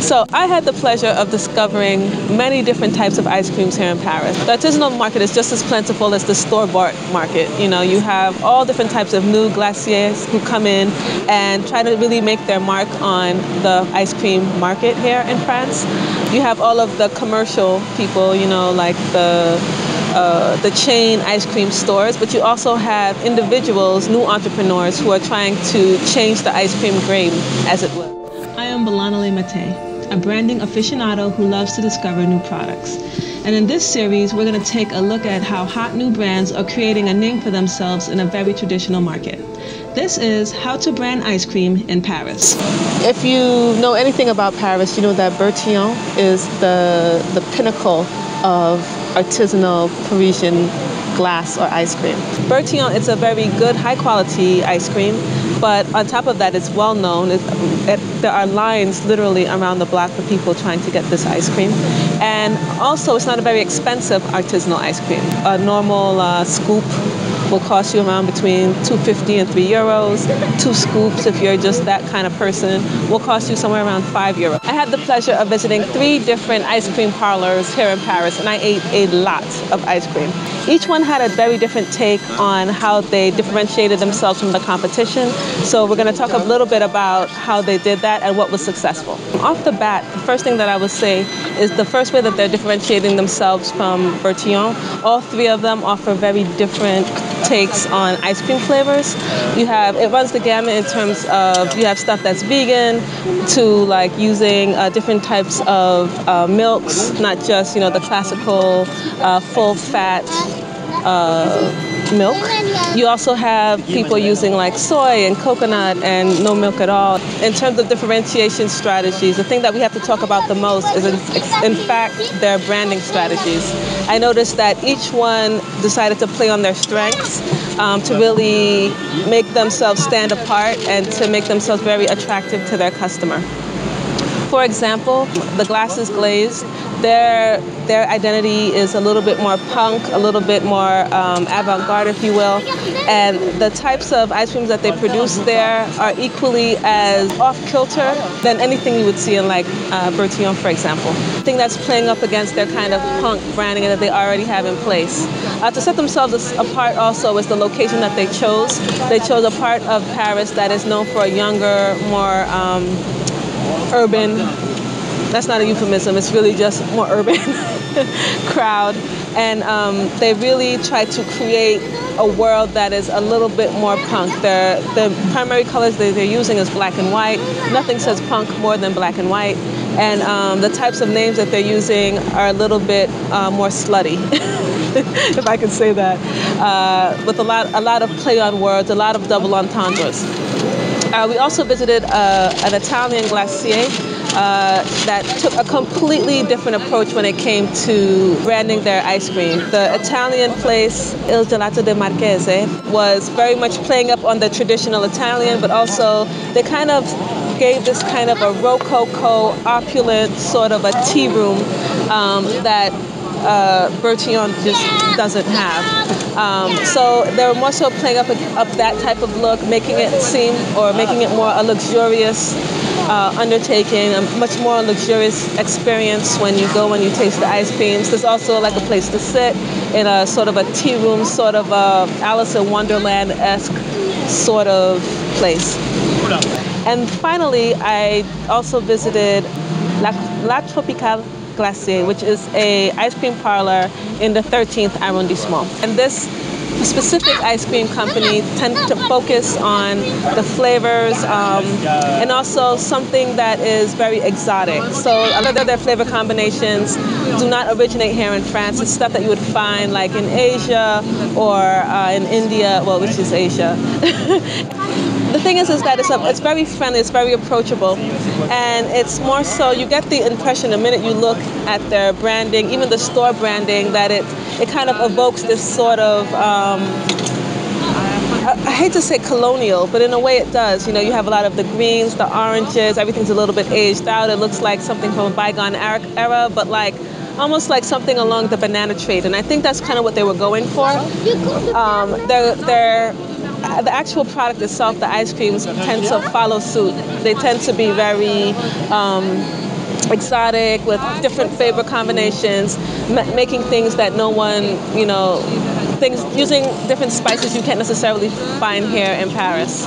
So I had the pleasure of discovering many different types of ice creams here in Paris. The artisanal market is just as plentiful as the store-bought market. You know, you have all different types of new glaciers who come in and try to really make their mark on the ice cream market here in France. You have all of the commercial people, you know, like the chain ice cream stores, but you also have individuals, new entrepreneurs who are trying to change the ice cream game, as it were. I am Belanale Mate, a branding aficionado who loves to discover new products. And in this series, we're going to take a look at how hot new brands are creating a name for themselves in a very traditional market. This is How to Brand Ice Cream in Paris. If you know anything about Paris, you know that Bertillon is the pinnacle of artisanal Parisian glass or ice cream. Bertillon, it's a very good, high-quality ice cream, but on top of that, it's well known. There are lines literally around the block for people trying to get this ice cream. And also, it's not a very expensive artisanal ice cream. A normal scoop will cost you around between €2.50 and €3. 2 scoops, if you're just that kind of person, will cost you somewhere around €5. I had the pleasure of visiting 3 different ice cream parlors here in Paris, and I ate a lot of ice cream. Each one had a very different take on how they differentiated themselves from the competition. So we're going to talk a little bit about how they did that and what was successful. Off the bat, the first thing that I would say is the first way that they're differentiating themselves from Bertillon. All 3 of them offer very different takes on ice cream flavors. It runs the gamut in terms of, you have stuff that's vegan to like using different types of milks, not just, you know, the classical full fat milk. You also have people using like soy and coconut and no milk at all. In terms of differentiation strategies, the thing that we have to talk about the most is in fact their branding strategies. I noticed that each one decided to play on their strengths to really make themselves stand apart and to make themselves very attractive to their customer. For example, the glass is glazed. Their identity is a little bit more punk, a little bit more avant-garde, if you will. And the types of ice creams that they produce there are equally as off-kilter than anything you would see in like Bertillon, for example. The thing that's playing up against their kind of punk branding that they already have in place. To set themselves apart also is the location that they chose. They chose a part of Paris that is known for a younger, more urban, that's not a euphemism, it's really just more urban crowd. And they really try to create a world that is a little bit more punk. The primary colors that they're using is black and white. Nothing says punk more than black and white. And the types of names that they're using are a little bit more slutty, if I can say that, with a lot of play on words, a lot of double entendres. We also visited an Italian glacier that took a completely different approach when it came to branding their ice cream. The Italian place, Il Gelato del Marchese, was very much playing up on the traditional Italian, but also they kind of gave this kind of a rococo, opulent sort of a tea room that Bertillon just doesn't have. So they were more so playing up that type of look, making it more a luxurious undertaking, a much more luxurious experience when you go and you taste the ice creams. There's also like a place to sit in a sort of a tea room, sort of a Alice in Wonderland-esque sort of place. And finally, I also visited La Tropicale Glacier, which is a ice cream parlor in the 13th arrondissement. And this specific ice cream company tends to focus on the flavors and also something that is very exotic. So a lot of their flavor combinations do not originate here in France. It's stuff that you would find like in Asia or in India, well, which is Asia. The thing is that it's very friendly, it's very approachable, and it's more so, you get the impression the minute you look at their branding, even the store branding, that it kind of evokes this sort of, I hate to say colonial, but in a way it does. You know, you have a lot of the greens, the oranges, everything's a little bit aged out. It looks like something from a bygone era, but like almost like something along the banana trade, and I think that's kind of what they were going for. The actual product itself, the ice creams, tend to follow suit. They tend to be very exotic with different flavor combinations, making things that no one, things using different spices you can't necessarily find here in Paris.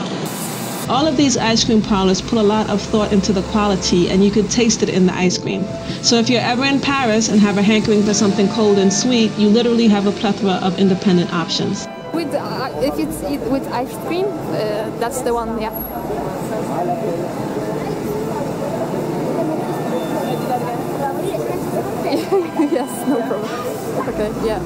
All of these ice cream parlors put a lot of thought into the quality, and you could taste it in the ice cream. So if you're ever in Paris and have a hankering for something cold and sweet, you literally have a plethora of independent options. If it's with ice cream, that's the one, yeah. Yes, no problem. Okay, yeah.